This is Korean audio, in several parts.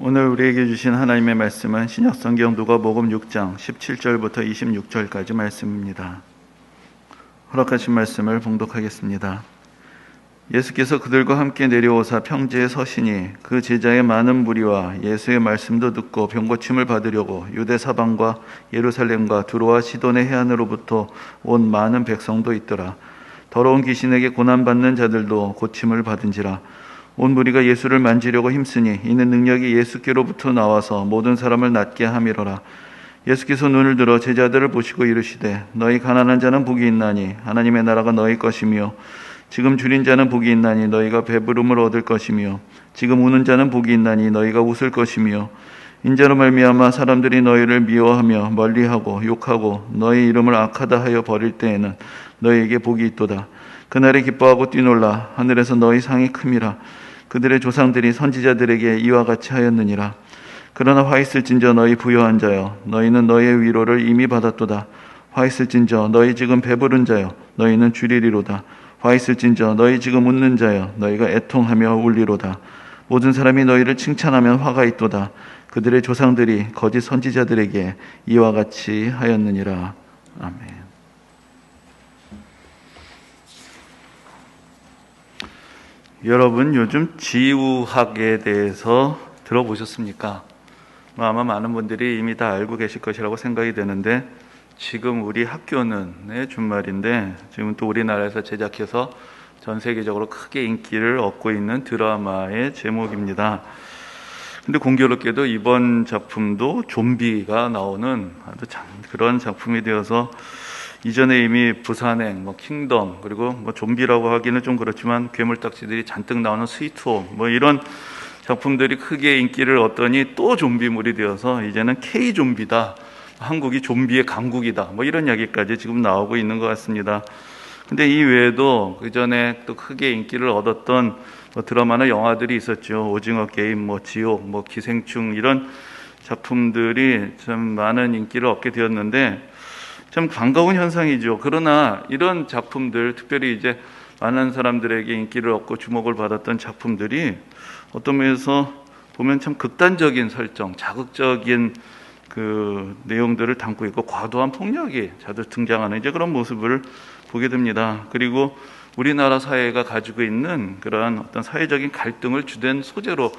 오늘 우리에게 주신 하나님의 말씀은 신약성경 누가복음 6장 17절부터 26절까지 말씀입니다. 허락하신 말씀을 봉독하겠습니다. 예수께서 그들과 함께 내려오사 평지에 서시니 그 제자의 많은 무리와 예수의 말씀도 듣고 병고침을 받으려고 유대 사방과 예루살렘과 두로와 시돈의 해안으로부터 온 많은 백성도 있더라. 더러운 귀신에게 고난받는 자들도 고침을 받은지라. 온 무리가 예수를 만지려고 힘쓰니 이는 능력이 예수께로부터 나와서 모든 사람을 낫게 함이로라. 예수께서 눈을 들어 제자들을 보시고 이르시되 너희 가난한 자는 복이 있나니 하나님의 나라가 너희 것이며 지금 줄인 자는 복이 있나니 너희가 배부름을 얻을 것이며 지금 우는 자는 복이 있나니 너희가 웃을 것이며 인자로 말미암아 사람들이 너희를 미워하며 멀리하고 욕하고 너희 이름을 악하다 하여 버릴 때에는 너희에게 복이 있도다. 그날에 기뻐하고 뛰놀라. 하늘에서 너희 상이 큼이라. 그들의 조상들이 선지자들에게 이와 같이 하였느니라. 그러나 화 있을진저 너희 부요한 자여 너희는 너희의 위로를 이미 받았도다. 화 있을진저 너희 지금 배부른 자여 너희는 줄이리로다. 화 있을진저 너희 지금 웃는 자여 너희가 애통하며 울리로다. 모든 사람이 너희를 칭찬하면 화가 있도다. 그들의 조상들이 거짓 선지자들에게 이와 같이 하였느니라. 아멘. 여러분 요즘 지우학에 대해서 들어보셨습니까? 아마 많은 분들이 이미 다 알고 계실 것이라고 생각이 되는데 지금 우리 학교는 준말인데 지금 또 우리나라에서 제작해서 전 세계적으로 크게 인기를 얻고 있는 드라마의 제목입니다. 근데 공교롭게도 이번 작품도 좀비가 나오는 아주 그런 작품이 되어서 이전에 이미 부산행, 킹덤, 그리고 좀비라고 하기는 좀 그렇지만 괴물딱지들이 잔뜩 나오는 스위트홈, 이런 작품들이 크게 인기를 얻더니 또 좀비물이 되어서 이제는 K-좀비다. 한국이 좀비의 강국이다. 이런 이야기까지 지금 나오고 있는 것 같습니다. 근데 이 외에도 그 전에 또 크게 인기를 얻었던 드라마나 영화들이 있었죠. 오징어 게임, 지옥, 기생충 이런 작품들이 참 많은 인기를 얻게 되었는데 참 반가운 현상이죠. 그러나 이런 작품들, 특별히 이제 많은 사람들에게 인기를 얻고 주목을 받았던 작품들이 어떤 면에서 보면 참 극단적인 설정, 자극적인 그 내용들을 담고 있고 과도한 폭력이 자주 등장하는 이제 그런 모습을 보게 됩니다. 그리고 우리나라 사회가 가지고 있는 그러한 어떤 사회적인 갈등을 주된 소재로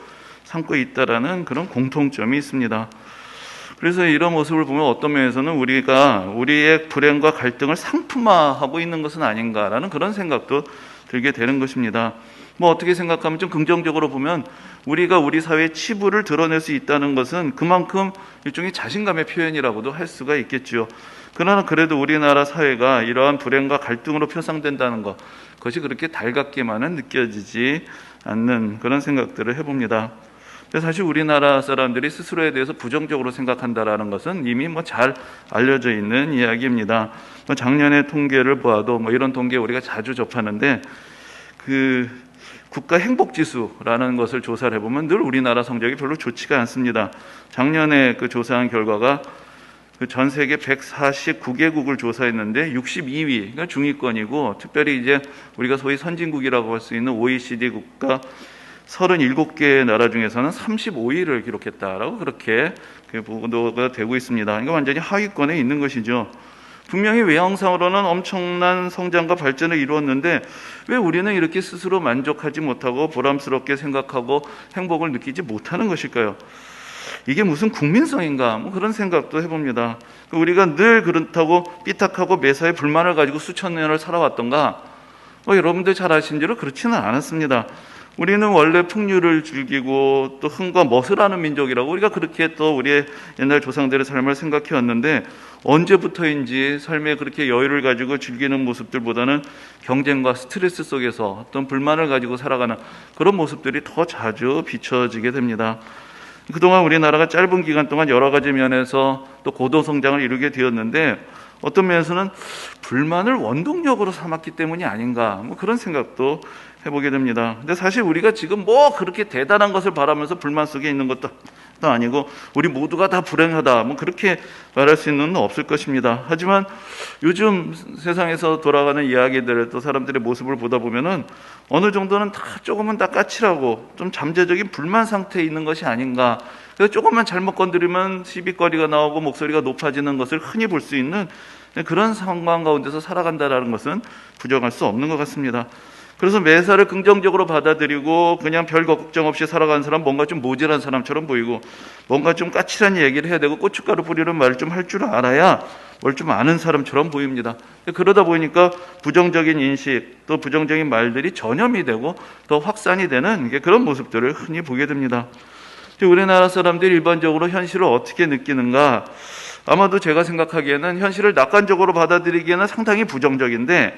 삼고 있다라는 그런 공통점이 있습니다. 그래서 이런 모습을 보면 어떤 면에서는 우리가 우리의 불행과 갈등을 상품화하고 있는 것은 아닌가라는 그런 생각도 들게 되는 것입니다. 어떻게 생각하면 좀 긍정적으로 보면 우리가 우리 사회의 치부를 드러낼 수 있다는 것은 그만큼 일종의 자신감의 표현이라고도 할 수가 있겠죠. 그러나 그래도 우리나라 사회가 이러한 불행과 갈등으로 표상된다는 것, 그것이 그렇게 달갑게만은 느껴지지 않는 그런 생각들을 해봅니다. 사실 우리나라 사람들이 스스로에 대해서 부정적으로 생각한다라는 것은 이미 잘 알려져 있는 이야기입니다. 작년의 통계를 보아도 이런 통계 우리가 자주 접하는데 그 국가 행복지수라는 것을 조사를 해보면 늘 우리나라 성적이 별로 좋지가 않습니다. 작년에 그 조사한 결과가 전 세계 149개국을 조사했는데 62위, 그러니까 중위권이고 특별히 이제 우리가 소위 선진국이라고 할 수 있는 OECD 국가 37개 나라 중에서는 35위를 기록했다라고 그렇게 보도가 되고 있습니다. 그러니까 완전히 하위권에 있는 것이죠. 분명히 외형상으로는 엄청난 성장과 발전을 이루었는데 왜 우리는 이렇게 스스로 만족하지 못하고 보람스럽게 생각하고 행복을 느끼지 못하는 것일까요? 이게 무슨 국민성인가? 그런 생각도 해봅니다. 우리가 늘 그렇다고 삐딱하고 매사에 불만을 가지고 수천 년을 살아왔던가? 여러분들 잘 아시는 그렇지는 않았습니다. 우리는 원래 풍류를 즐기고 또 흥과 멋을 하는 민족이라고 우리가 그렇게 또 우리의 옛날 조상들의 삶을 생각해 왔는데 언제부터인지 삶에 그렇게 여유를 가지고 즐기는 모습들보다는 경쟁과 스트레스 속에서 어떤 불만을 가지고 살아가는 그런 모습들이 더 자주 비춰지게 됩니다. 그동안 우리나라가 짧은 기간 동안 여러 가지 면에서 또 고도성장을 이루게 되었는데 어떤 면에서는 불만을 원동력으로 삼았기 때문이 아닌가 그런 생각도 해보게 됩니다. 근데 사실 우리가 지금 뭐 그렇게 대단한 것을 바라면서 불만 속에 있는 것도 아니고 우리 모두가 다 불행하다 뭐 그렇게 말할 수 있는 건 없을 것입니다. 하지만 요즘 세상에서 돌아가는 이야기들 또 사람들의 모습을 보다 보면은 어느 정도는 다 조금은 다 까칠하고 좀 잠재적인 불만 상태에 있는 것이 아닌가. 그래서 조금만 잘못 건드리면 시비거리가 나오고 목소리가 높아지는 것을 흔히 볼 수 있는 그런 상황 가운데서 살아간다는 것은 부정할 수 없는 것 같습니다. 그래서 매사를 긍정적으로 받아들이고 그냥 별 걱정 없이 살아가는 사람 뭔가 좀 모질한 사람처럼 보이고 뭔가 좀 까칠한 얘기를 해야 되고 고춧가루 뿌리는 말을 좀 할 줄 알아야 뭘 좀 아는 사람처럼 보입니다. 그러다 보니까 부정적인 인식 또 부정적인 말들이 전염이 되고 더 확산이 되는 그런 모습들을 흔히 보게 됩니다. 우리나라 사람들이 일반적으로 현실을 어떻게 느끼는가? 아마도 제가 생각하기에는 현실을 낙관적으로 받아들이기에는 상당히 부정적인데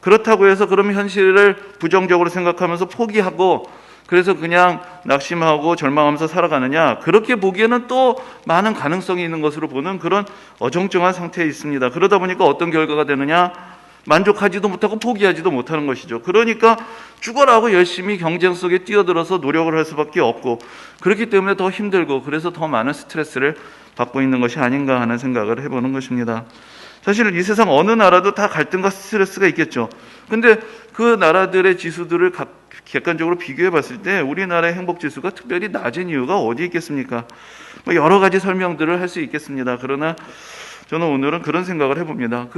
그렇다고 해서 그럼 현실을 부정적으로 생각하면서 포기하고 그래서 그냥 낙심하고 절망하면서 살아가느냐? 그렇게 보기에는 또 많은 가능성이 있는 것으로 보는 그런 어정쩡한 상태에 있습니다. 그러다 보니까 어떤 결과가 되느냐? 만족하지도 못하고 포기하지도 못하는 것이죠. 그러니까 죽어라고 열심히 경쟁 속에 뛰어들어서 노력을 할 수밖에 없고 그렇기 때문에 더 힘들고 그래서 더 많은 스트레스를 받고 있는 것이 아닌가 하는 생각을 해보는 것입니다. 사실 이 세상 어느 나라도 다 갈등과 스트레스가 있겠죠. 근데 그 나라들의 지수들을 객관적으로 비교해 봤을 때 우리나라의 행복 지수가 특별히 낮은 이유가 어디 있겠습니까? 뭐 여러 가지 설명들을 할 수 있겠습니다. 그러나 저는 오늘은 그런 생각을 해봅니다.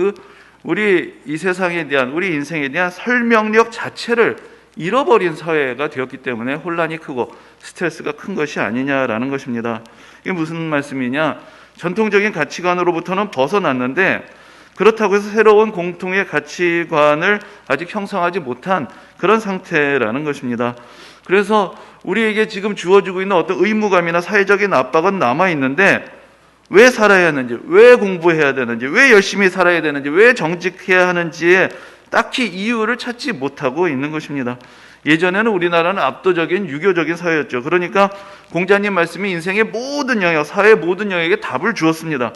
우리 이 세상에 대한 우리 인생에 대한 설명력 자체를 잃어버린 사회가 되었기 때문에 혼란이 크고 스트레스가 큰 것이 아니냐라는 것입니다. 이게 무슨 말씀이냐? 전통적인 가치관으로부터는 벗어났는데 그렇다고 해서 새로운 공통의 가치관을 아직 형성하지 못한 그런 상태라는 것입니다. 그래서 우리에게 지금 주어지고 있는 어떤 의무감이나 사회적인 압박은 남아있는데 왜 살아야 하는지, 왜 공부해야 되는지, 왜 열심히 살아야 되는지, 왜 정직해야 하는지에 딱히 이유를 찾지 못하고 있는 것입니다. 예전에는 우리나라는 압도적인 유교적인 사회였죠. 그러니까 공자님 말씀이 인생의 모든 영역, 사회의 모든 영역에 답을 주었습니다.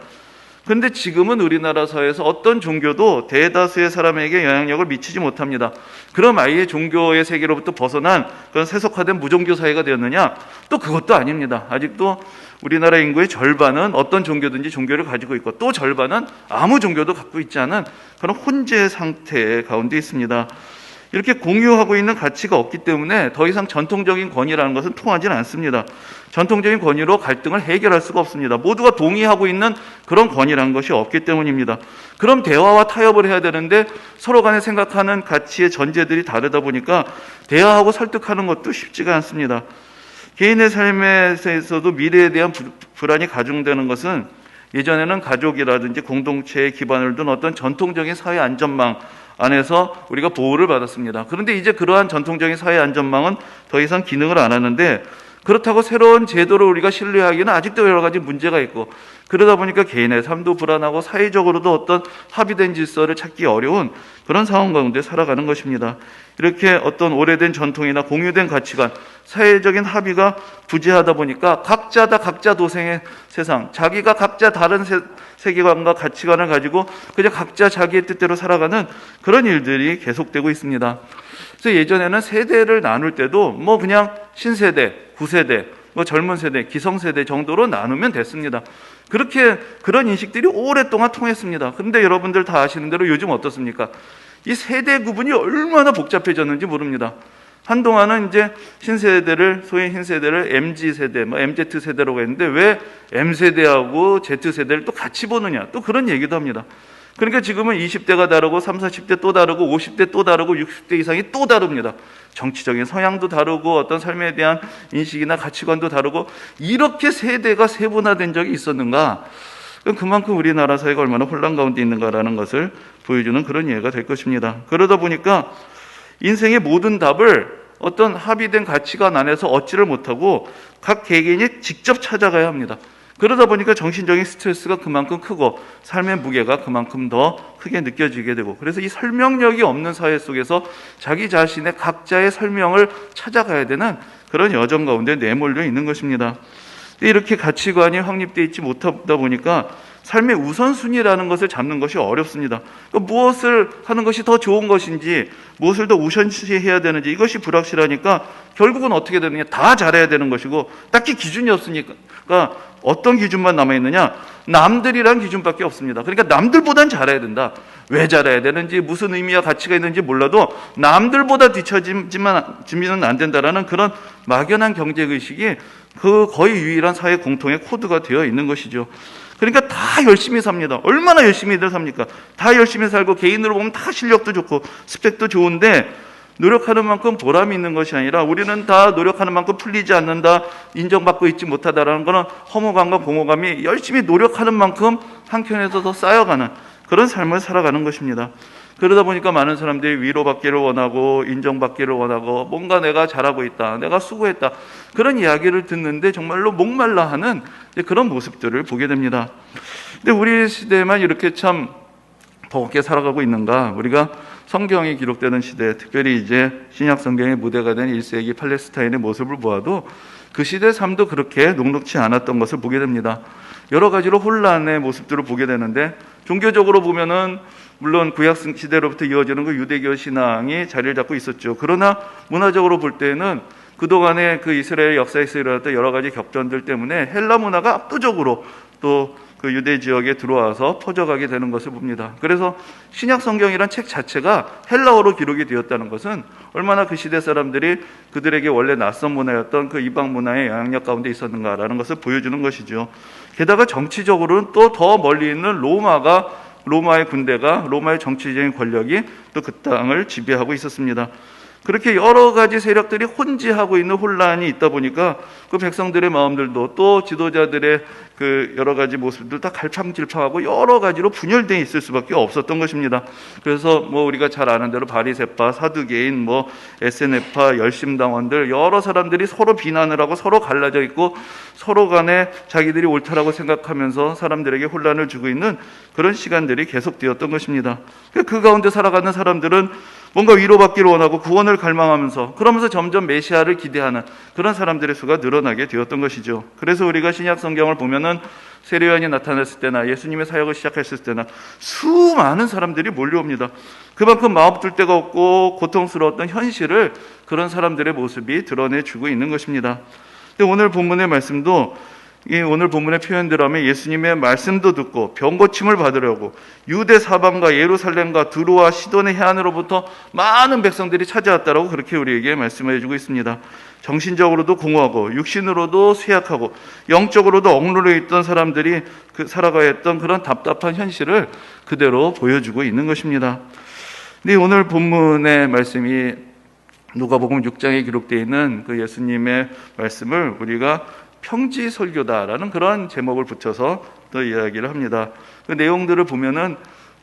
그런데 지금은 우리나라 사회에서 어떤 종교도 대다수의 사람에게 영향력을 미치지 못합니다. 그럼 아예 종교의 세계로부터 벗어난 그런 세속화된 무종교 사회가 되었느냐? 또 그것도 아닙니다. 아직도 우리나라 인구의 절반은 어떤 종교든지 종교를 가지고 있고 또 절반은 아무 종교도 갖고 있지 않은 그런 혼재 상태 가운데 있습니다. 이렇게 공유하고 있는 가치가 없기 때문에 더 이상 전통적인 권위라는 것은 통하지는 않습니다. 전통적인 권위로 갈등을 해결할 수가 없습니다. 모두가 동의하고 있는 그런 권위라는 것이 없기 때문입니다. 그럼 대화와 타협을 해야 되는데 서로 간에 생각하는 가치의 전제들이 다르다 보니까 대화하고 설득하는 것도 쉽지가 않습니다. 개인의 삶에서도 미래에 대한 불안이 가중되는 것은 예전에는 가족이라든지 공동체에 기반을 둔 어떤 전통적인 사회 안전망 안에서 우리가 보호를 받았습니다. 그런데 이제 그러한 전통적인 사회 안전망은 더 이상 기능을 안 하는데 그렇다고 새로운 제도를 우리가 신뢰하기는 아직도 여러 가지 문제가 있고 그러다 보니까 개인의 삶도 불안하고 사회적으로도 어떤 합의된 질서를 찾기 어려운 그런 상황 가운데 살아가는 것입니다. 이렇게 어떤 오래된 전통이나 공유된 가치관, 사회적인 합의가 부재하다 보니까 각자 다 각자 도생의 세상, 자기가 각자 다른 세계관과 가치관을 가지고 그냥 각자 자기의 뜻대로 살아가는 그런 일들이 계속되고 있습니다. 그래서 예전에는 세대를 나눌 때도 뭐 그냥 신세대, 구세대, 뭐 젊은 세대, 기성세대 정도로 나누면 됐습니다. 그런 인식들이 오랫동안 통했습니다. 그런데 여러분들 다 아시는 대로 요즘 어떻습니까? 이 세대 구분이 얼마나 복잡해졌는지 모릅니다. 한동안은 이제 신세대를, 소위 흰세대를 MZ세대, MZ세대라고 했는데 왜 M세대하고 Z세대를 또 같이 보느냐, 또 그런 얘기도 합니다. 그러니까 지금은 20대가 다르고 30, 40대 또 다르고 50대 또 다르고 60대 이상이 또 다릅니다. 정치적인 성향도 다르고 어떤 삶에 대한 인식이나 가치관도 다르고 이렇게 세대가 세분화된 적이 있었는가? 그만큼 우리나라 사회가 얼마나 혼란 가운데 있는가라는 것을 보여주는 그런 예가 될 것입니다. 그러다 보니까 인생의 모든 답을 어떤 합의된 가치관 안에서 얻지를 못하고 각 개개인이 직접 찾아가야 합니다. 그러다 보니까 정신적인 스트레스가 그만큼 크고 삶의 무게가 그만큼 더 크게 느껴지게 되고 그래서 이 설명력이 없는 사회 속에서 자기 자신의 각자의 설명을 찾아가야 되는 그런 여정 가운데 내몰려 있는 것입니다. 이렇게 가치관이 확립되어 있지 못하다 보니까 삶의 우선순위라는 것을 잡는 것이 어렵습니다. 그러니까 무엇을 하는 것이 더 좋은 것인지, 무엇을 더 우선시해야 되는지 이것이 불확실하니까 결국은 어떻게 되느냐, 다 잘해야 되는 것이고 딱히 기준이 없으니까 어떤 기준만 남아있느냐, 남들이란 기준밖에 없습니다. 그러니까 남들보단 잘해야 된다. 왜 잘해야 되는지, 무슨 의미와 가치가 있는지 몰라도 남들보다 뒤처지면 안 된다라는 그런 막연한 경쟁의식이 그 거의 유일한 사회 공통의 코드가 되어 있는 것이죠. 그러니까 다 열심히 삽니다. 얼마나 열심히들 삽니까? 다 열심히 살고 개인으로 보면 다 실력도 좋고 스펙도 좋은데 노력하는 만큼 보람이 있는 것이 아니라 우리는 다 노력하는 만큼 풀리지 않는다, 인정받고 있지 못하다라는 것은 허무감과 공허감이 열심히 노력하는 만큼 한켠에서 더 쌓여가는 그런 삶을 살아가는 것입니다. 그러다 보니까 많은 사람들이 위로받기를 원하고 인정받기를 원하고 뭔가 내가 잘하고 있다, 내가 수고했다, 그런 이야기를 듣는데 정말로 목말라 하는 그런 모습들을 보게 됩니다. 근데 우리 시대에만 이렇게 참 버겁게 살아가고 있는가? 우리가 성경이 기록되는 시대, 특별히 이제 신약 성경의 무대가 된 1세기 팔레스타인의 모습을 보아도 그 시대의 삶도 그렇게 녹록지 않았던 것을 보게 됩니다. 여러 가지로 혼란의 모습들을 보게 되는데, 종교적으로 보면은 물론 구약 시대로부터 이어지는 그 유대교 신앙이 자리를 잡고 있었죠. 그러나 문화적으로 볼 때는 그동안의 그 이스라엘 역사에서 일어났던 여러 가지 격전들 때문에 헬라 문화가 압도적으로 또 그 유대 지역에 들어와서 퍼져가게 되는 것을 봅니다. 그래서 신약 성경이란 책 자체가 헬라어로 기록이 되었다는 것은 얼마나 그 시대 사람들이 그들에게 원래 낯선 문화였던 그 이방 문화의 영향력 가운데 있었는가라는 것을 보여주는 것이죠. 게다가 정치적으로는 또 더 멀리 있는 로마의 군대가, 로마의 정치적인 권력이 또 그 땅을 지배하고 있었습니다. 그렇게 여러 가지 세력들이 혼지하고 있는 혼란이 있다 보니까 그 백성들의 마음들도 또 지도자들의 그 여러 가지 모습들 다 갈팡질팡하고 여러 가지로 분열되어 있을 수밖에 없었던 것입니다. 그래서 뭐 우리가 잘 아는 대로 바리새파, 사두개인, 뭐 SNF파, 열심당원들 여러 사람들이 서로 비난을 하고 서로 갈라져 있고 서로 간에 자기들이 옳다라고 생각하면서 사람들에게 혼란을 주고 있는 그런 시간들이 계속되었던 것입니다. 그 가운데 살아가는 사람들은 뭔가 위로받기를 원하고 구원을 갈망하면서 그러면서 점점 메시아를 기대하는 그런 사람들의 수가 늘어나게 되었던 것이죠. 그래서 우리가 신약 성경을 보면은 세례요한이 나타났을 때나 예수님의 사역을 시작했을 때나 수많은 사람들이 몰려옵니다. 그만큼 마음 둘 데가 없고 고통스러웠던 현실을 그런 사람들의 모습이 드러내주고 있는 것입니다. 근데 오늘 본문의 말씀도 오늘 본문의 표현대로 하면 예수님의 말씀도 듣고 병고침을 받으려고 유대 사방과 예루살렘과 두로와 시돈의 해안으로부터 많은 백성들이 찾아왔다라고 그렇게 우리에게 말씀해 주고 있습니다. 정신적으로도 공허하고 육신으로도 쇠약하고 영적으로도 억눌려 있던 사람들이 살아가야 했던 그런 답답한 현실을 그대로 보여주고 있는 것입니다. 근데 오늘 본문의 말씀이 누가복음 6장에 기록되어 있는 그 예수님의 말씀을 우리가 평지설교다라는 그런 제목을 붙여서 또 이야기를 합니다. 그 내용들을 보면은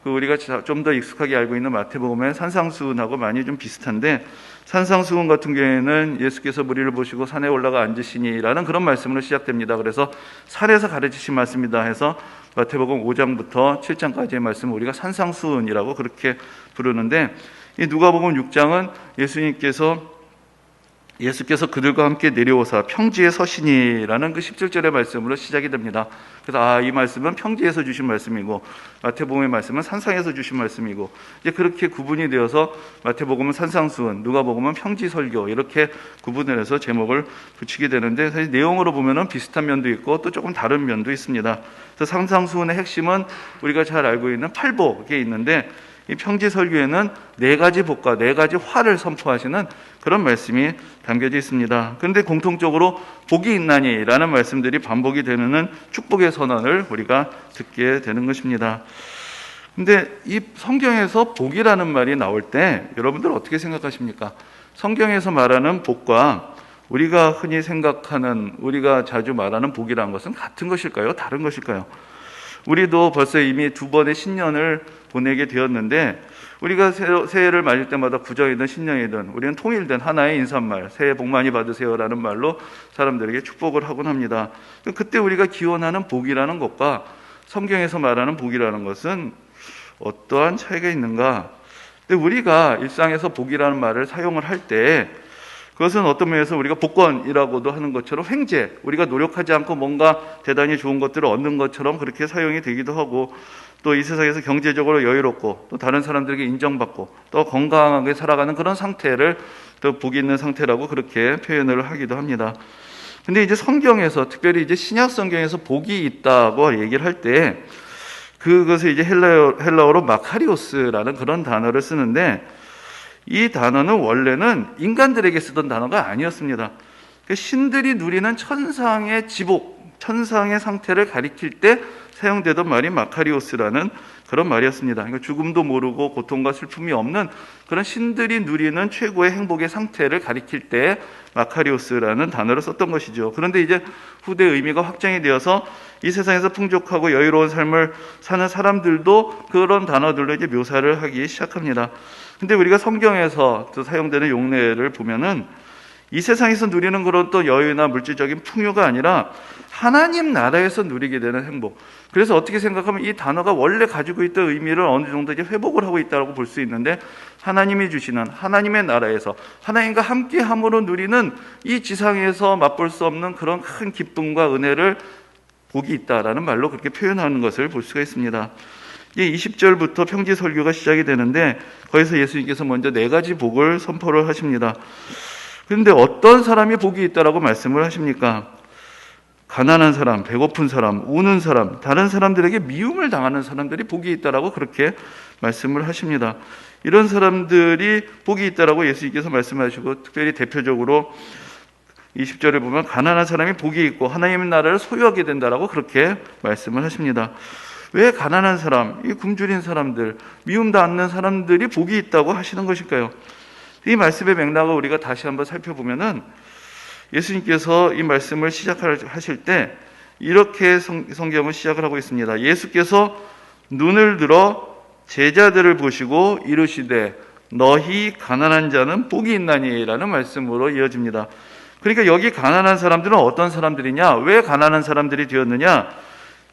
우리가 좀 더 익숙하게 알고 있는 마태복음의 산상수훈하고 많이 좀 비슷한데, 산상수훈 같은 경우에는 예수께서 무리를 보시고 산에 올라가 앉으시니라는 그런 말씀으로 시작됩니다. 그래서 산에서 가르치신 말씀이다 해서 마태복음 5장부터 7장까지의 말씀을 우리가 산상수훈이라고 그렇게 부르는데, 이 누가복음 6장은 예수께서 그들과 함께 내려오사 평지에 서시니라는 그 17절의 말씀으로 시작이 됩니다. 그래서 이 말씀은 평지에서 주신 말씀이고 마태복음의 말씀은 산상에서 주신 말씀이고, 이제 그렇게 구분이 되어서 마태복음은 산상수훈, 누가복음은 평지설교 이렇게 구분을 해서 제목을 붙이게 되는데, 사실 내용으로 보면은 비슷한 면도 있고 또 조금 다른 면도 있습니다. 그래서 산상수훈의 핵심은 우리가 잘 알고 있는 팔복에 있는데, 이 평지설교에는 4가지 복과 4가지 화를 선포하시는 그런 말씀이 담겨져 있습니다. 그런데 공통적으로 복이 있나니라는 말씀들이 반복이 되는 축복의 선언을 우리가 듣게 되는 것입니다. 그런데 이 성경에서 복이라는 말이 나올 때 여러분들 어떻게 생각하십니까? 성경에서 말하는 복과 우리가 흔히 생각하는, 우리가 자주 말하는 복이라는 것은 같은 것일까요? 다른 것일까요? 우리도 벌써 이미 2번의 신년을 보내게 되었는데, 우리가 새해를 맞을 때마다 구정이든 신년이든 우리는 통일된 하나의 인사말, 새해 복 많이 받으세요라는 말로 사람들에게 축복을 하곤 합니다. 그때 우리가 기원하는 복이라는 것과 성경에서 말하는 복이라는 것은 어떠한 차이가 있는가? 근데 우리가 일상에서 복이라는 말을 사용을 할 때 그것은 어떤 면에서 우리가 복권이라고도 하는 것처럼 횡재, 우리가 노력하지 않고 뭔가 대단히 좋은 것들을 얻는 것처럼 그렇게 사용이 되기도 하고, 또 이 세상에서 경제적으로 여유롭고 또 다른 사람들에게 인정받고 또 건강하게 살아가는 그런 상태를 또 복이 있는 상태라고 그렇게 표현을 하기도 합니다. 근데 이제 성경에서, 특별히 이제 신약 성경에서 복이 있다고 얘기를 할 때 그것을 이제 헬라어로 마카리오스라는 그런 단어를 쓰는데, 이 단어는 원래는 인간들에게 쓰던 단어가 아니었습니다. 신들이 누리는 천상의 지복, 천상의 상태를 가리킬 때 사용되던 말이 마카리오스라는 그런 말이었습니다. 그러니까 죽음도 모르고 고통과 슬픔이 없는 그런 신들이 누리는 최고의 행복의 상태를 가리킬 때 마카리오스라는 단어를 썼던 것이죠. 그런데 이제 후대 의미가 확장이 되어서 이 세상에서 풍족하고 여유로운 삶을 사는 사람들도 그런 단어들로 이제 묘사를 하기 시작합니다. 근데 우리가 성경에서 또 사용되는 용례를 보면은 이 세상에서 누리는 그런 또 여유나 물질적인 풍요가 아니라 하나님 나라에서 누리게 되는 행복. 그래서 어떻게 생각하면 이 단어가 원래 가지고 있던 의미를 어느 정도 이제 회복을 하고 있다고 볼 수 있는데, 하나님이 주시는 하나님의 나라에서 하나님과 함께 함으로 누리는 이 지상에서 맛볼 수 없는 그런 큰 기쁨과 은혜를 복이 있다라는 말로 그렇게 표현하는 것을 볼 수가 있습니다. 20절부터 평지 설교가 시작이 되는데, 거기서 예수님께서 먼저 4가지 복을 선포를 하십니다. 그런데 어떤 사람이 복이 있다라고 말씀을 하십니까? 가난한 사람, 배고픈 사람, 우는 사람, 다른 사람들에게 미움을 당하는 사람들이 복이 있다라고 그렇게 말씀을 하십니다. 이런 사람들이 복이 있다라고 예수님께서 말씀하시고, 특별히 대표적으로 20절에 보면 가난한 사람이 복이 있고 하나님의 나라를 소유하게 된다라고 그렇게 말씀을 하십니다. 왜 가난한 사람, 이 굶주린 사람들, 미움당하는 사람들이 복이 있다고 하시는 것일까요? 이 말씀의 맥락을 우리가 다시 한번 살펴보면은, 예수님께서 이 말씀을 시작하실 때 이렇게 성경을 시작을 하고 있습니다. 예수께서 눈을 들어 제자들을 보시고 이르시되 너희 가난한 자는 복이 있나니라는 말씀으로 이어집니다. 그러니까 여기 가난한 사람들은 어떤 사람들이냐? 왜 가난한 사람들이 되었느냐?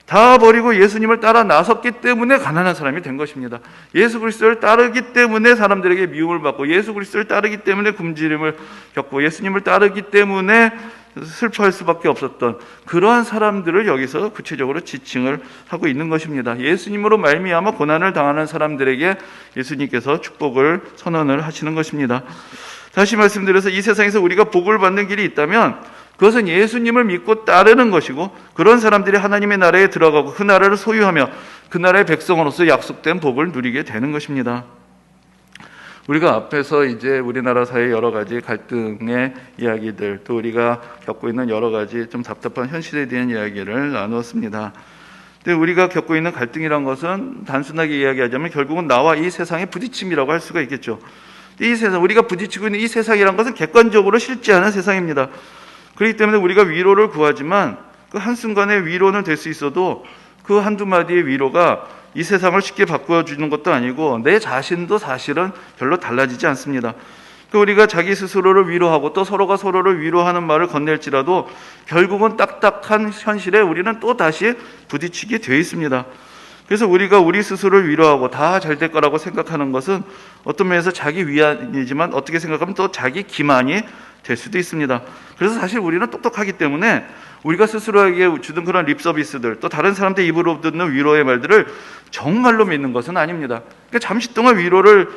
다 버리고 예수님을 따라 나섰기 때문에 가난한 사람이 된 것입니다. 예수 그리스도를 따르기 때문에 사람들에게 미움을 받고, 예수 그리스도를 따르기 때문에 굶주림을 겪고, 예수님을 따르기 때문에 슬퍼할 수밖에 없었던 그러한 사람들을 여기서 구체적으로 지칭을 하고 있는 것입니다. 예수님으로 말미암아 고난을 당하는 사람들에게 예수님께서 축복을 선언을 하시는 것입니다. 다시 말씀드려서 이 세상에서 우리가 복을 받는 길이 있다면 그것은 예수님을 믿고 따르는 것이고, 그런 사람들이 하나님의 나라에 들어가고 그 나라를 소유하며 그 나라의 백성으로서 약속된 복을 누리게 되는 것입니다. 우리가 앞에서 이제 우리나라 사회의 여러 가지 갈등의 이야기들, 또 우리가 겪고 있는 여러 가지 좀 답답한 현실에 대한 이야기를 나누었습니다. 근데 우리가 겪고 있는 갈등이란 것은 단순하게 이야기하자면 결국은 나와 이 세상의 부딪힘이라고 할 수가 있겠죠. 이 세상, 우리가 부딪히고 있는 이 세상이란 것은 객관적으로 실제하는 세상입니다. 그렇기 때문에 우리가 위로를 구하지만 그 한순간의 위로는 될 수 있어도 그 한두 마디의 위로가 이 세상을 쉽게 바꿔주는 것도 아니고 내 자신도 사실은 별로 달라지지 않습니다. 우리가 자기 스스로를 위로하고 또 서로가 서로를 위로하는 말을 건넬지라도 결국은 딱딱한 현실에 우리는 또 다시 부딪히게 되어 있습니다. 그래서 우리가 우리 스스로를 위로하고 다 잘 될 거라고 생각하는 것은 어떤 면에서 자기 위안이지만 어떻게 생각하면 또 자기 기만이 될 수도 있습니다. 그래서 사실 우리는 똑똑하기 때문에 우리가 스스로에게 주는 그런 립 서비스들, 또 다른 사람들 입으로 듣는 위로의 말들을 정말로 믿는 것은 아닙니다. 그러니까 잠시 동안 위로를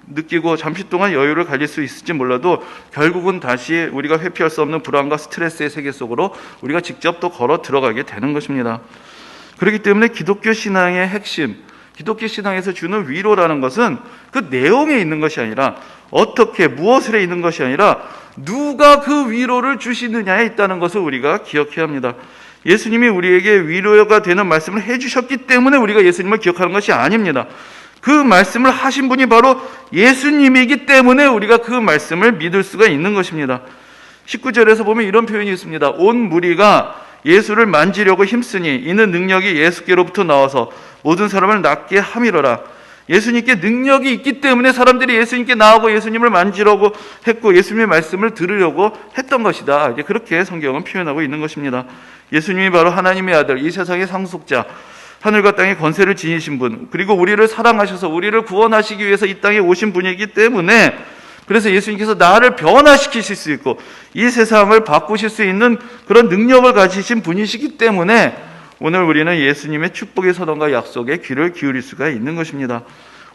느끼고 잠시 동안 여유를 가질 수 있을지 몰라도 결국은 다시 우리가 회피할 수 없는 불안과 스트레스의 세계 속으로 우리가 직접 또 걸어 들어가게 되는 것입니다. 그렇기 때문에 기독교 신앙의 핵심, 기독교 신앙에서 주는 위로라는 것은 그 내용에 있는 것이 아니라 어떻게, 무엇에 있는 것이 아니라 누가 그 위로를 주시느냐에 있다는 것을 우리가 기억해야 합니다. 예수님이 우리에게 위로가 되는 말씀을 해주셨기 때문에 우리가 예수님을 기억하는 것이 아닙니다. 그 말씀을 하신 분이 바로 예수님이기 때문에 우리가 그 말씀을 믿을 수가 있는 것입니다. 19절에서 보면 이런 표현이 있습니다. 온 무리가 예수를 만지려고 힘쓰니 이는 능력이 예수께로부터 나와서 모든 사람을 낫게 함이로라. 예수님께 능력이 있기 때문에 사람들이 예수님께 나오고 예수님을 만지려고 했고 예수님의 말씀을 들으려고 했던 것이다. 이제 그렇게 성경은 표현하고 있는 것입니다. 예수님이 바로 하나님의 아들, 이 세상의 상속자, 하늘과 땅의 권세를 지니신 분, 그리고 우리를 사랑하셔서 우리를 구원하시기 위해서 이 땅에 오신 분이기 때문에 그래서 예수님께서 나를 변화시키실 수 있고 이 세상을 바꾸실 수 있는 그런 능력을 가지신 분이시기 때문에 오늘 우리는 예수님의 축복의 선언과 약속에 귀를 기울일 수가 있는 것입니다.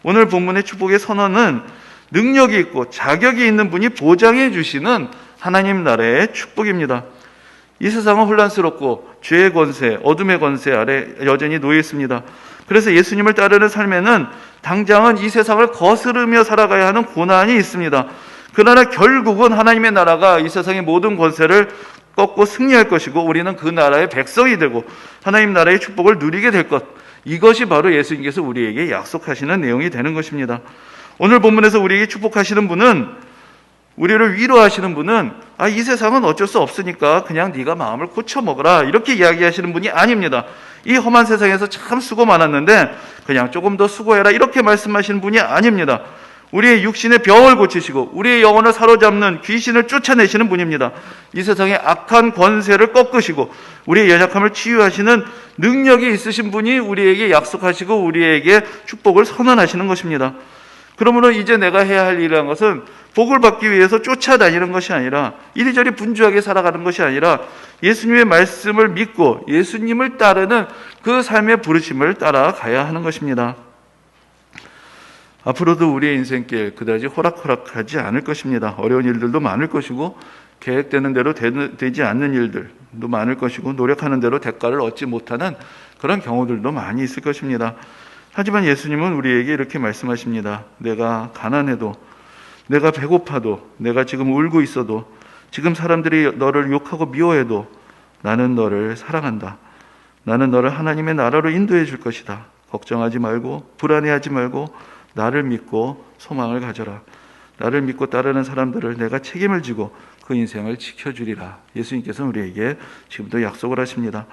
오늘 본문의 축복의 선언은 능력이 있고 자격이 있는 분이 보장해 주시는 하나님 나라의 축복입니다. 이 세상은 혼란스럽고 죄의 권세, 어둠의 권세 아래 여전히 놓여 있습니다. 그래서 예수님을 따르는 삶에는 당장은 이 세상을 거스르며 살아가야 하는 고난이 있습니다. 그러나 결국은 하나님의 나라가 이 세상의 모든 권세를 꺾고 승리할 것이고 우리는 그 나라의 백성이 되고 하나님 나라의 축복을 누리게 될 것, 이것이 바로 예수님께서 우리에게 약속하시는 내용이 되는 것입니다. 오늘 본문에서 우리에게 축복하시는 분은, 우리를 위로하시는 분은 이 세상은 어쩔 수 없으니까 그냥 네가 마음을 고쳐 먹어라 이렇게 이야기하시는 분이 아닙니다. 이 험한 세상에서 참 수고 많았는데 그냥 조금 더 수고해라 이렇게 말씀하시는 분이 아닙니다. 우리의 육신의 병을 고치시고 우리의 영혼을 사로잡는 귀신을 쫓아내시는 분입니다. 이 세상의 악한 권세를 꺾으시고 우리의 연약함을 치유하시는 능력이 있으신 분이 우리에게 약속하시고 우리에게 축복을 선언하시는 것입니다. 그러므로 이제 내가 해야 할 일이라는 것은 복을 받기 위해서 쫓아다니는 것이 아니라 이리저리 분주하게 살아가는 것이 아니라 예수님의 말씀을 믿고 예수님을 따르는 그 삶의 부르심을 따라가야 하는 것입니다. 앞으로도 우리의 인생길 그다지 호락호락하지 않을 것입니다. 어려운 일들도 많을 것이고 계획되는 대로 되지 않는 일들도 많을 것이고 노력하는 대로 대가를 얻지 못하는 그런 경우들도 많이 있을 것입니다. 하지만 예수님은 우리에게 이렇게 말씀하십니다. 내가 가난해도, 내가 배고파도, 내가 지금 울고 있어도, 지금 사람들이 너를 욕하고 미워해도 나는 너를 사랑한다. 나는 너를 하나님의 나라로 인도해 줄 것이다. 걱정하지 말고 불안해하지 말고 나를 믿고 소망을 가져라. 나를 믿고 따르는 사람들을 내가 책임을 지고 그 인생을 지켜주리라. 예수님께서는 우리에게 지금도 약속을 하십니다.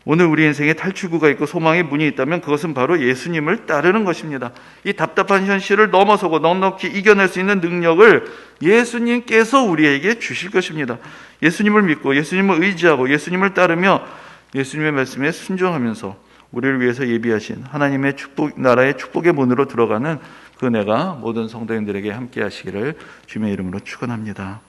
오늘 우리 인생에 탈출구가 있고 소망의 문이 있다면 그것은 바로 예수님을 따르는 것입니다. 이 답답한 현실을 넘어서고 넉넉히 이겨낼 수 있는 능력을 예수님께서 우리에게 주실 것입니다. 예수님을 믿고 예수님을 의지하고 예수님을 따르며 예수님의 말씀에 순종하면서 우리를 위해서 예비하신 하나님의 축복, 나라의 축복의 문으로 들어가는 그 은혜가 모든 성도님들에게 함께 하시기를 주님의 이름으로 축원합니다.